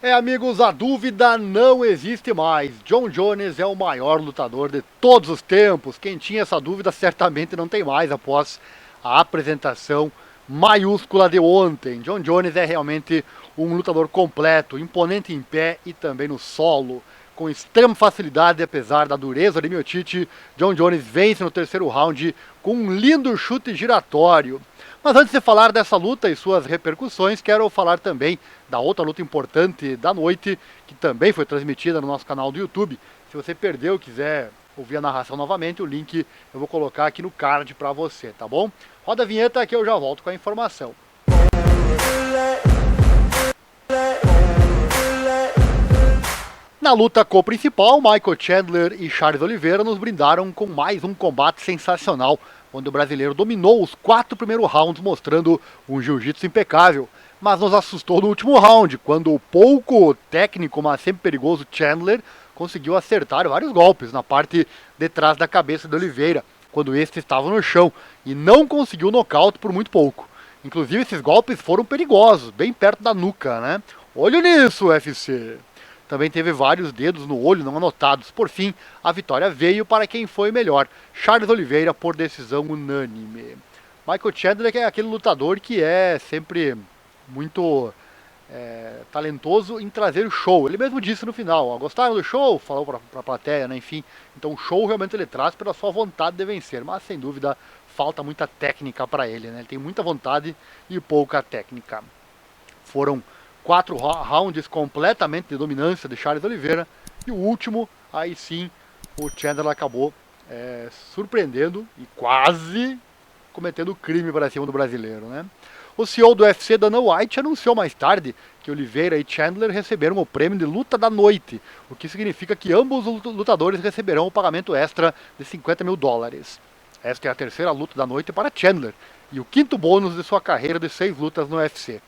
Amigos, a dúvida não existe mais. John Jones é o maior lutador de todos os tempos. Quem tinha essa dúvida certamente não tem mais após a apresentação maiúscula de ontem. John Jones é realmente um lutador completo, imponente em pé e também no solo. Com extrema facilidade, apesar da dureza de Miocic, John Jones vence no terceiro round com um lindo chute giratório. Mas antes de falar dessa luta e suas repercussões, quero falar também da outra luta importante da noite, que também foi transmitida no nosso canal do YouTube. Se você perdeu e quiser ouvir a narração novamente, o link eu vou colocar aqui no card para você, tá bom? Roda a vinheta que eu já volto com a informação. Na luta co-principal, Michael Chandler e Charles Oliveira nos brindaram com mais um combate sensacional, onde o brasileiro dominou os 4 primeiros rounds, mostrando um jiu-jitsu impecável. Mas nos assustou no último round, quando o pouco técnico, mas sempre perigoso Chandler conseguiu acertar vários golpes na parte de trás da cabeça de Oliveira, quando este estava no chão, e não conseguiu nocaute por muito pouco. Inclusive, esses golpes foram perigosos, bem perto da nuca, né? Olho nisso, UFC! Também teve vários dedos no olho não anotados. Por fim, a vitória veio para quem foi melhor, Charles Oliveira por decisão unânime. Michael Chandler é aquele lutador que é sempre muito talentoso em trazer o show. Ele mesmo disse no final, gostaram do show? Falou para a plateia, né? Enfim. Então o show realmente ele traz pela sua vontade de vencer, mas sem dúvida falta muita técnica para ele, né? Ele tem muita vontade e pouca técnica. Foram 4 rounds completamente de dominância de Charles Oliveira. E o último, aí sim, o Chandler acabou surpreendendo e quase cometendo crime para cima do brasileiro, né? O CEO do UFC, Dana White, anunciou mais tarde que Oliveira e Chandler receberam o prêmio de luta da noite, o que significa que ambos os lutadores receberão o pagamento extra de $50 mil. Esta é a terceira luta da noite para Chandler e o quinto bônus de sua carreira de 6 lutas no UFC.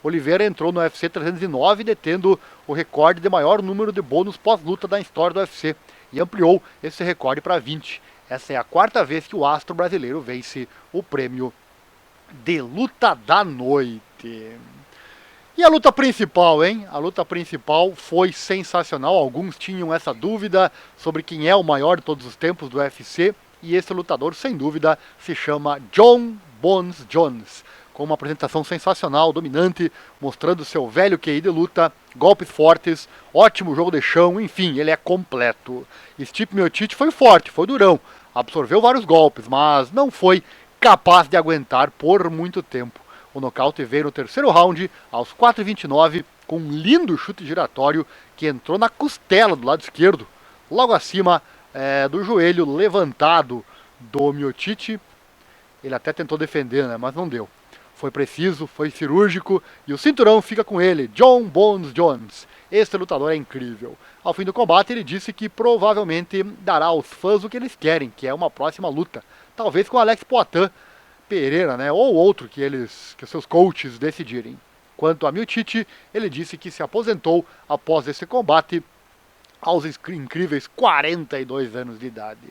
Oliveira entrou no UFC 309, detendo o recorde de maior número de bônus pós-luta da história do UFC, e ampliou esse recorde para 20. Essa é a 4ª vez que o astro brasileiro vence o prêmio de luta da noite. E a luta principal, hein? A luta principal foi sensacional. Alguns tinham essa dúvida sobre quem é o maior de todos os tempos do UFC. E esse lutador, sem dúvida, se chama John Bones Jones. Com uma apresentação sensacional, dominante, mostrando seu velho QI de luta, golpes fortes, ótimo jogo de chão, enfim, ele é completo. Stipe Miocic foi forte, foi durão, absorveu vários golpes, mas não foi capaz de aguentar por muito tempo. O nocaute veio no terceiro round, aos 4:29, com um lindo chute giratório que entrou na costela do lado esquerdo, logo acima do joelho levantado do Miocic. Ele até tentou defender, né, mas não deu. Foi preciso, foi cirúrgico e o cinturão fica com ele, John Bones Jones. Este lutador é incrível. Ao fim do combate, ele disse que provavelmente dará aos fãs o que eles querem, que é uma próxima luta. Talvez com Alex Poatan Pereira, né, ou outro que os seus coaches decidirem. Quanto a Miocic, ele disse que se aposentou após esse combate aos incríveis 42 anos de idade.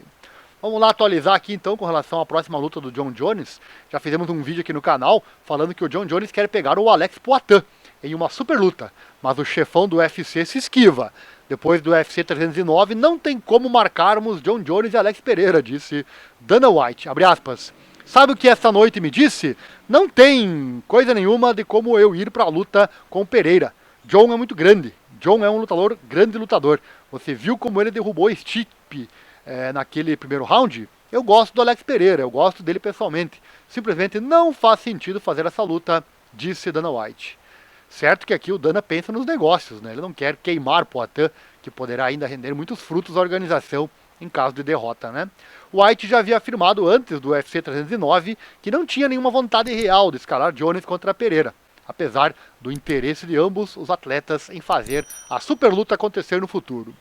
Vamos lá atualizar aqui então com relação à próxima luta do John Jones. Já fizemos um vídeo aqui no canal falando que o John Jones quer pegar o Alex Poatan em uma super luta, mas o chefão do UFC se esquiva. Depois do UFC 309, não tem como marcarmos John Jones e Alex Pereira, disse Dana White. Abre aspas. Sabe o que esta noite me disse? Não tem coisa nenhuma de como eu ir para a luta com Pereira. John é muito grande. John é um grande lutador. Você viu como ele derrubou Stipe naquele primeiro round? Eu gosto do Alex Pereira, eu gosto dele pessoalmente. Simplesmente não faz sentido fazer essa luta, disse Dana White. Certo que aqui o Dana pensa nos negócios, né? Ele não quer queimar Poatan, que poderá ainda render muitos frutos à organização em caso de derrota, né? White já havia afirmado antes do UFC 309 que não tinha nenhuma vontade real de escalar Jones contra Pereira, apesar do interesse de ambos os atletas em fazer a super luta acontecer no futuro.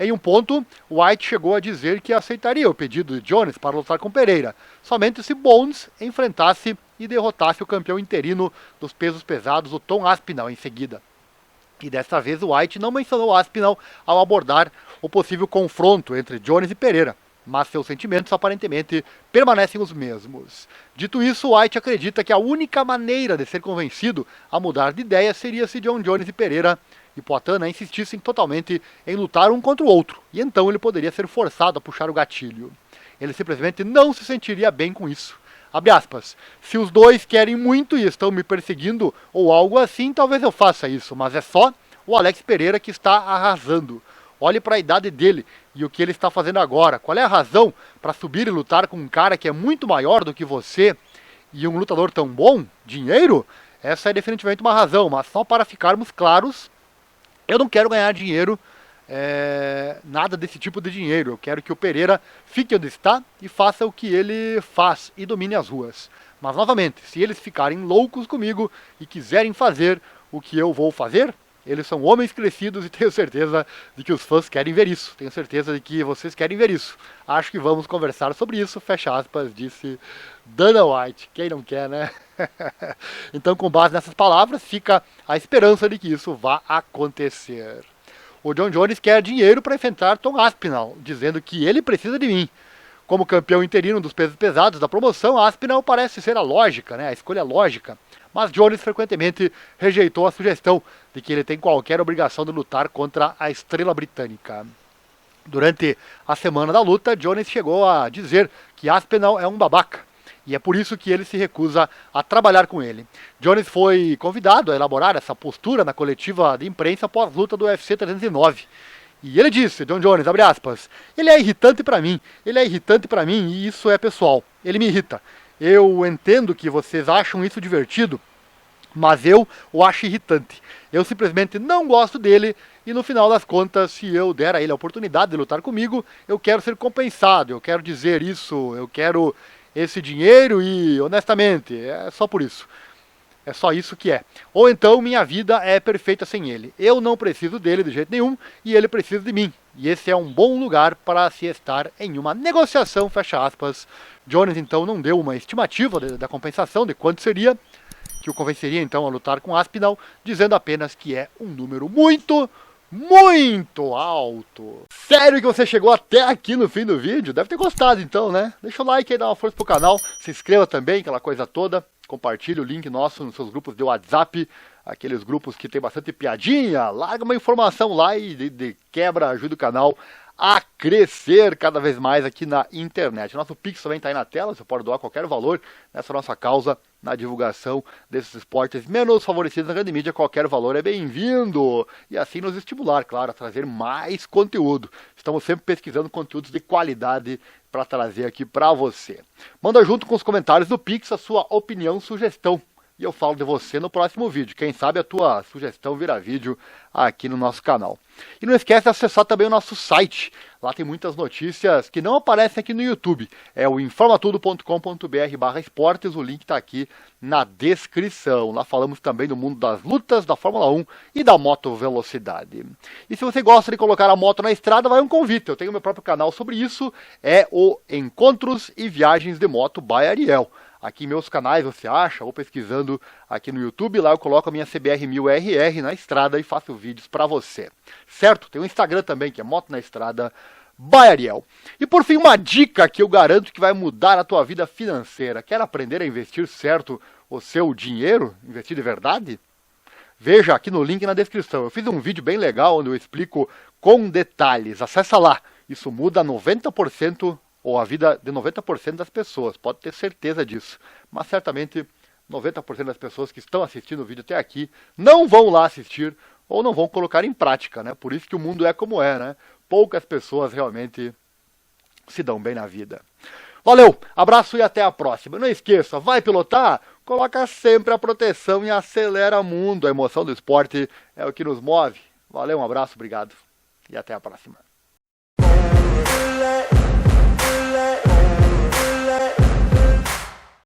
Em um ponto, White chegou a dizer que aceitaria o pedido de Jones para lutar com Pereira, somente se Bones enfrentasse e derrotasse o campeão interino dos pesos pesados, o Tom Aspinall, em seguida. E desta vez o White não mencionou Aspinall ao abordar o possível confronto entre Jones e Pereira, mas seus sentimentos aparentemente permanecem os mesmos. Dito isso, White acredita que a única maneira de ser convencido a mudar de ideia seria se John Jones e Pereira e Poatan, né, insistissem totalmente em lutar um contra o outro, e então ele poderia ser forçado a puxar o gatilho. Ele simplesmente não se sentiria bem com isso. Abre aspas, se os dois querem muito e estão me perseguindo ou algo assim, talvez eu faça isso, mas é só o Alex Pereira que está arrasando. Olhe para a idade dele e o que ele está fazendo agora. Qual é a razão para subir e lutar com um cara que é muito maior do que você e um lutador tão bom? Dinheiro? Essa é definitivamente uma razão, mas só para ficarmos claros, eu não quero ganhar dinheiro, nada desse tipo de dinheiro. Eu quero que o Pereira fique onde está e faça o que ele faz e domine as ruas. Mas novamente, se eles ficarem loucos comigo e quiserem fazer o que eu vou fazer, eles são homens crescidos e tenho certeza de que os fãs querem ver isso. Tenho certeza de que vocês querem ver isso. Acho que vamos conversar sobre isso, fecha aspas, disse Dana White. Quem não quer, né? Então, com base nessas palavras, fica a esperança de que isso vá acontecer. O John Jones quer dinheiro para enfrentar Tom Aspinall, dizendo que ele precisa de mim. Como campeão interino dos pesos pesados da promoção, Aspinall parece ser a lógica, né? A escolha lógica. Mas Jones frequentemente rejeitou a sugestão de que ele tem qualquer obrigação de lutar contra a estrela britânica. Durante a semana da luta, Jones chegou a dizer que Aspinall é um babaca, e é por isso que ele se recusa a trabalhar com ele. Jones foi convidado a elaborar essa postura na coletiva de imprensa após a luta do UFC 309. E ele disse, John Jones, abre aspas, ele é irritante pra mim e isso é pessoal, ele me irrita. Eu entendo que vocês acham isso divertido, mas eu o acho irritante. Eu simplesmente não gosto dele e no final das contas, se eu der a ele a oportunidade de lutar comigo, eu quero ser compensado, eu quero dizer isso, eu quero esse dinheiro e, honestamente, é só por isso. É só isso que é. Ou então minha vida é perfeita sem ele. Eu não preciso dele de jeito nenhum e ele precisa de mim. E esse é um bom lugar para se estar em uma negociação, fecha aspas. Jones então não deu uma estimativa da compensação, de quanto seria, que o convenceria então a lutar com Aspinall, dizendo apenas que é um número muito alto. Sério que você chegou até aqui no fim do vídeo? Deve ter gostado então, né? Deixa o like aí, dá uma força pro canal, se inscreva também, aquela coisa toda. Compartilhe o link nosso nos seus grupos de WhatsApp, aqueles grupos que tem bastante piadinha. Larga uma informação lá e de quebra ajuda o canal a crescer cada vez mais aqui na internet. Nosso Pix também está aí na tela, você pode doar qualquer valor nessa nossa causa na divulgação desses esportes menos favorecidos na grande mídia. Qualquer valor é bem-vindo e assim nos estimular, claro, a trazer mais conteúdo. Estamos sempre pesquisando conteúdos de qualidade para trazer aqui para você. Manda junto com os comentários do Pix a sua opinião, sugestão. E eu falo de você no próximo vídeo. Quem sabe a tua sugestão vira vídeo aqui no nosso canal. E não esquece de acessar também o nosso site. Lá tem muitas notícias que não aparecem aqui no YouTube. É o informatudo.com.br/esportes. O link está aqui na descrição. Lá falamos também do mundo das lutas, da Fórmula 1 e da moto velocidade. E se você gosta de colocar a moto na estrada, vai um convite. Eu tenho meu próprio canal sobre isso. É o Encontros e Viagens de Moto by Ariel. Aqui em meus canais você acha, ou pesquisando aqui no YouTube, lá eu coloco a minha CBR 1000RR na estrada e faço vídeos para você. Certo? Tem um Instagram também, que é Moto na Estrada by Ariel. E por fim, uma dica que eu garanto que vai mudar a tua vida financeira. Quer aprender a investir certo o seu dinheiro? Investir de verdade? Veja aqui no link na descrição. Eu fiz um vídeo bem legal onde eu explico com detalhes. Acessa lá. Isso muda 90% ou a vida de 90% das pessoas, pode ter certeza disso. Mas certamente 90% das pessoas que estão assistindo o vídeo até aqui não vão lá assistir ou não vão colocar em prática, né? Por isso que o mundo é como é, né? Poucas pessoas realmente se dão bem na vida. Valeu, abraço e até a próxima. Não esqueça, vai pilotar? Coloca sempre a proteção e acelera mundo. A emoção do esporte é o que nos move. Valeu, um abraço, obrigado e até a próxima.